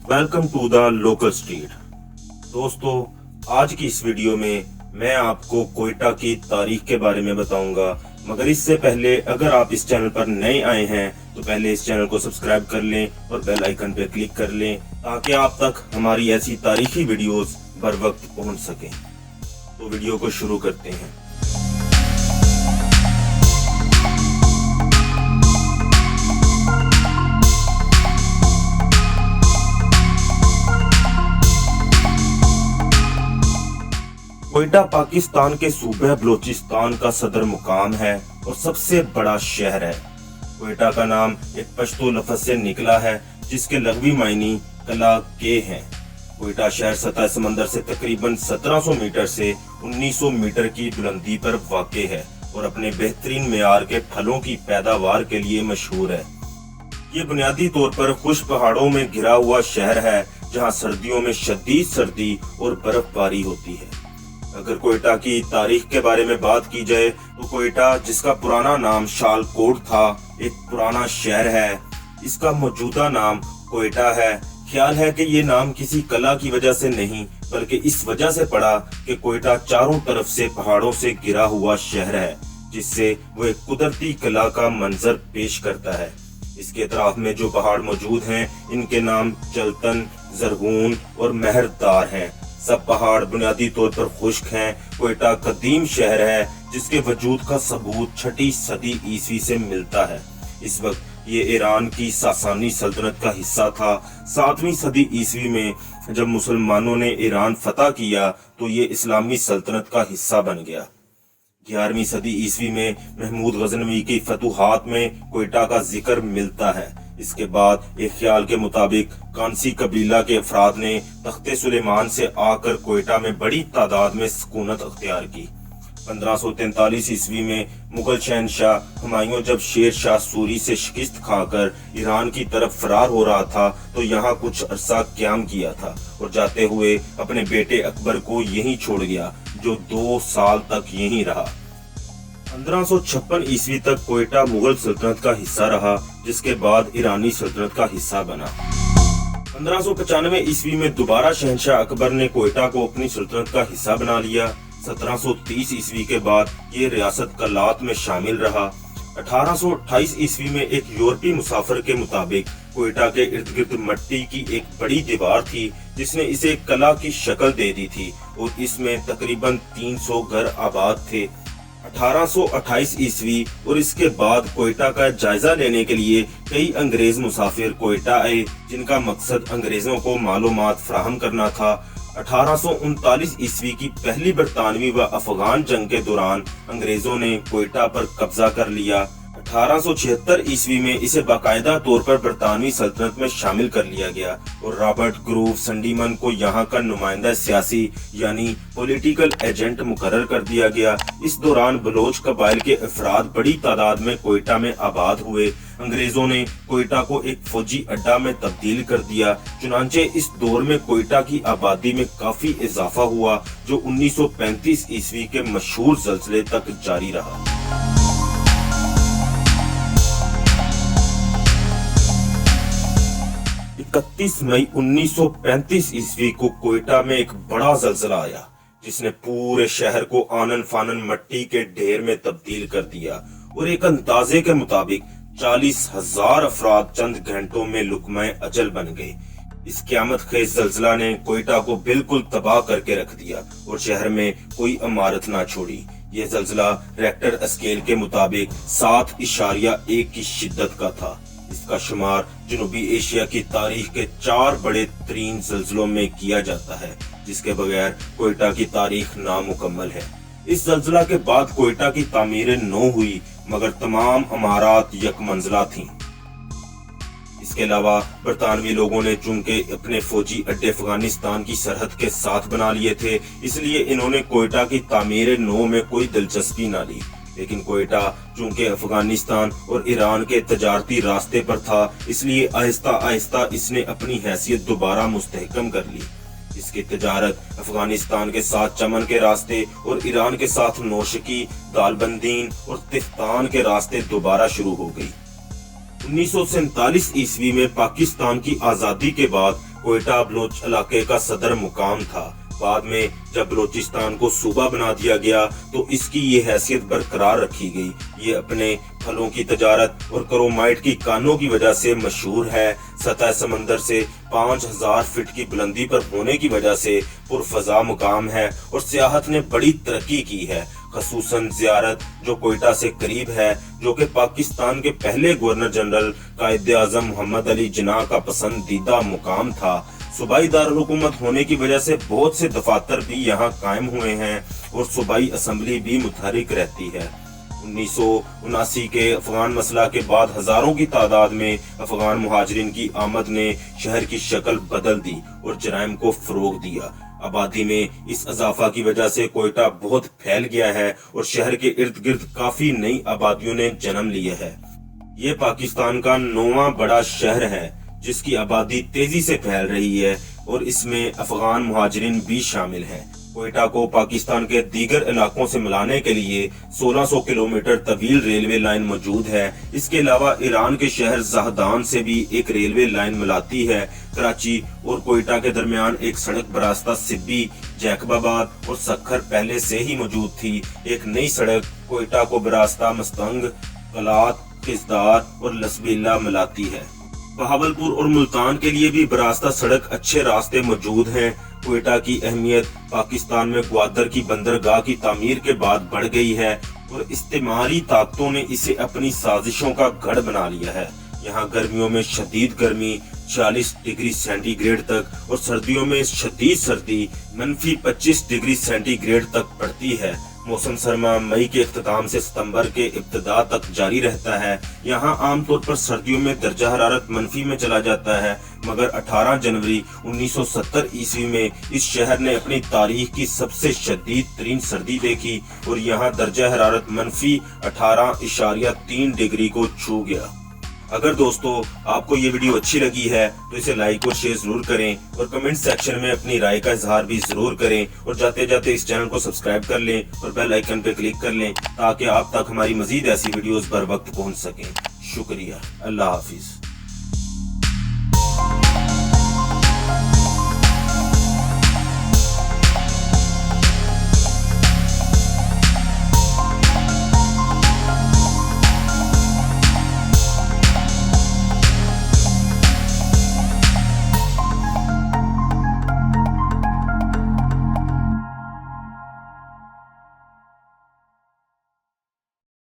Welcome to the local street. दोस्तों, आज की इस वीडियो में मैं आपको कोयटा की तारीख के बारे में बताऊंगा, मगर इससे पहले अगर आप इस चैनल पर नए आए हैं तो पहले इस चैनल को सब्सक्राइब कर लें और बेल आइकन पर क्लिक कर लें ताकि आप तक हमारी ऐसी तारीखी वीडियोस बर वक्त पहुंच सकें। तो वीडियो को शुरू करते हैं। कोयटा पाकिस्तान के सूबे बलोचिस्तान का सदर मुकाम है और सबसे बड़ा शहर है। कोयटा का नाम एक पश्तो लफ्ज से निकला है जिसके लग़वी मायनी कला के हैं। कोयटा शहर सतह समंदर से तकरीबन 1700 मीटर से 1900 मीटर की बुलंदी पर वाक़े है और अपने बेहतरीन मेयार के फलों की पैदावार के लिए मशहूर है। ये बुनियादी तौर पर खुश्क पहाड़ों में घिरा हुआ शहर है जहाँ सर्दियों में शदीद सर्दी और बर्फबारी होती है। अगर कोयटा की तारीख के बारे में बात की जाए तो कोयटा, जिसका पुराना नाम शालकोट था, एक पुराना शहर है। इसका मौजूदा नाम कोयटा है। ख्याल है कि ये नाम किसी कला की वजह से नहीं बल्कि इस वजह से पड़ा कि कोयटा चारों तरफ से पहाड़ों से घिरा हुआ शहर है, जिससे वो एक कुदरती कला का मंजर पेश करता है। इसके अतराफ में जो पहाड़ मौजूद हैं इनके नाम चलतन, जरगून और मेहरदार हैं। सब पहाड़ बुनियादी तौर पर खुश्क हैं। कोयटा कदीम शहर है जिसके वजूद का सबूत 6ठी सदी ईस्वी से मिलता है। इस वक्त ये ईरान की सासानी सल्तनत का हिस्सा था। 7वीं सदी ईस्वी में जब मुसलमानों ने ईरान फतह किया तो ये इस्लामी सल्तनत का हिस्सा बन गया। 11वीं सदी ईस्वी में महमूद गजनवी की फतूहात में कोयटा का जिक्र मिलता है। इसके बाद एक ख्याल के मुताबिक कांसी कबीला के अफराद ने तख्ते सुलेमान से आकर कोयटा में बड़ी तादाद में सुकूनत अख्तियार की। 1543 ईस्वी में मुगल शहनशाह हुमायूं जब शेर शाह सूरी से शिकस्त खाकर ईरान की तरफ फरार हो रहा था तो यहाँ कुछ अरसा क्याम किया था और जाते हुए अपने बेटे अकबर को यहीं छोड़ गया, जो 2 साल तक यहीं रहा। 1556 ईस्वी तक कोयटा मुगल सल्तनत का हिस्सा रहा, जिसके बाद ईरानी सल्तनत का हिस्सा बना। 1595 ईस्वी में दोबारा शहनशाह अकबर ने कोयटा को अपनी सल्तनत का हिस्सा बना लिया। 1730 ईस्वी के बाद ये रियासत कलात में शामिल रहा। 1828 ईस्वी में एक यूरोपीय मुसाफिर के मुताबिक कोयटा के इर्द गिर्द मिट्टी की एक बड़ी दीवार थी जिसने इसे कला की शक्ल दे दी थी और इसमें तकरीबन 300 घर आबाद थे। 1828 ईस्वी और इसके बाद कोयटा का जायजा लेने के लिए कई अंग्रेज मुसाफिर कोयटा आए, जिनका मकसद अंग्रेजों को मालूमात फराहम करना था। 1839 ईस्वी की पहली बरतानवी व अफगान जंग के दौरान अंग्रेजों ने कोयटा पर कब्जा कर लिया। 1876 ईस्वी में इसे बाकायदा तौर पर बरतानवी सल्तनत में शामिल कर लिया गया और रॉबर्ट ग्रूव संडीमन को यहाँ का नुमाइंदा सियासी यानी पॉलिटिकल एजेंट मुकर्रर कर दिया गया। इस दौरान बलोच कबाइल के अफराद बड़ी तादाद में कोयटा में आबाद हुए। अंग्रेजों ने कोयटा को एक फौजी अड्डा में तब्दील कर दिया। चुनांचे इस दौर में कोयटा की आबादी में काफी इजाफा हुआ, जो 1935 ईस्वी के मशहूर ज़लज़ले तक जारी रहा। 31 मई 1935 ईस्वी को कोयटा में एक बड़ा ज़लज़ला आया जिसने पूरे शहर को आनन फानन मिट्टी के ढेर में तब्दील कर दिया और एक अंदाजे के मुताबिक 40,000 अफराद चंद घंटों में लुकमाए अजल बन गए। इस क़यामत खेज ज़लज़ला ने कोयटा को बिल्कुल तबाह करके रख दिया और शहर में कोई इमारत ना छोड़ी। यह ज़लज़ला रेक्टर स्केल के मुताबिक 7.1 की शिद्दत का था। इसका शुमार जनूबी एशिया की तारीख के 4 बड़े तरीन ज़लज़लों में किया जाता है, जिसके बगैर कोयटा की तारीख नामुकम्मल है। इस ज़लज़ला के बाद कोयटा की तामीर नौ हुई, मगर तमाम इमारत यक मंजिला थीं। इसके अलावा बरतानवी लोगों ने चूंकि अपने फौजी अड्डे अफगानिस्तान की सरहद के साथ बना लिए थे, इसलिए इन्होंने कोयटा की तामीर नौ में कोई दिलचस्पी न ली। लेकिन कोयटा चूंकि अफगानिस्तान और ईरान के तजारती रास्ते पर था, इसलिए आहिस्ता आहिस्ता इसने अपनी हैसियत दोबारा मुस्तहकम कर ली। इसकी तजारत अफगानिस्तान के साथ चमन के रास्ते और ईरान के साथ नौशकी, दालबंदीन और तिफ्तान के रास्ते दोबारा शुरू हो गई। 1947 ईस्वी में पाकिस्तान की आजादी के बाद कोयटा बलोच इलाके का सदर मुकाम था। बाद में जब बलोचिस्तान को सूबा बना दिया गया तो इसकी ये हैसियत बरकरार रखी गई। ये अपने फलों की तजारत और क्रोमाइट की कानों की वजह से मशहूर है। सतह समंदर से 5000 फीट की बुलंदी पर होने की वजह से पुरफजा मुकाम है और सियाहत ने बड़ी तरक्की की है। खसूसन ज़ियारत जो कोयटा से करीब है, जो कि पाकिस्तान के पहले गवर्नर जनरल कायद आज़म मोहम्मद अली जिन्ना का पसंदीदा मुकाम था। सूबाई दारुल हुकूमत होने की वजह से बहुत से दफातर भी यहाँ कायम हुए हैं और सूबाई असम्बली भी मुतहरिक रहती है। 1979 के अफगान मसला के बाद हजारों की तादाद में अफगान मुहाजिरीन की आमद ने शहर की शक्ल बदल दी और जराइम को फरोग दिया। आबादी में इस इजाफा की वजह से कोयटा बहुत फैल गया है और शहर के इर्द गिर्द काफी नई आबादियों ने जन्म लिया है। ये पाकिस्तान का 9वां बड़ा शहर है जिसकी आबादी तेजी से फैल रही है और इसमें अफगान मुहाजिरीन भी शामिल हैं। कोयटा को पाकिस्तान के दीगर इलाकों से मिलाने के लिए 1600 किलोमीटर तवील रेलवे लाइन मौजूद है। इसके अलावा ईरान के शहर जहदान से भी एक रेलवे लाइन मिलाती है। कराची और कोयटा के दरमियान एक सड़क बरास्ता सिब्बी, जैकबाबाद और सखर पहले से ही मौजूद थी। एक नई सड़क कोयटा को बरास्ता मस्तंग, कलात, किसदार और लसबीला मिलाती है। बहावलपुर और मुल्तान के लिए भी बरास्ता सड़क अच्छे रास्ते मौजूद हैं। कोयटा की अहमियत पाकिस्तान में ग्वादर की बंदरगाह की तामीर के बाद बढ़ गई है और इस्तेमारी ताकतों ने इसे अपनी साजिशों का गढ़ बना लिया है। यहाँ गर्मियों में शदीद गर्मी 40 डिग्री सेंटीग्रेड तक और सर्दियों में शदीद सर्दी -25 डिग्री सेंटीग्रेड तक पड़ती है। मौसम सरमा मई के इख्तिताम से सितंबर के इब्तिदा तक जारी रहता है। यहाँ आमतौर पर सर्दियों में दर्जा हरारत मनफी में चला जाता है, मगर 18 जनवरी 1970 ईस्वी में इस शहर ने अपनी तारीख की सबसे शदीद तरीन सर्दी देखी और यहाँ दर्जा हरारत -18.3 डिग्री को छू गया। अगर दोस्तों आपको ये वीडियो अच्छी लगी है तो इसे लाइक और शेयर जरूर करें और कमेंट सेक्शन में अपनी राय का इजहार भी जरूर करें और जाते जाते इस चैनल को सब्सक्राइब कर लें और बेल आइकन पे क्लिक कर लें ताकि आप तक हमारी मजीद ऐसी वीडियोस बर वक्त पहुंच सकें। शुक्रिया। अल्लाह हाफिज।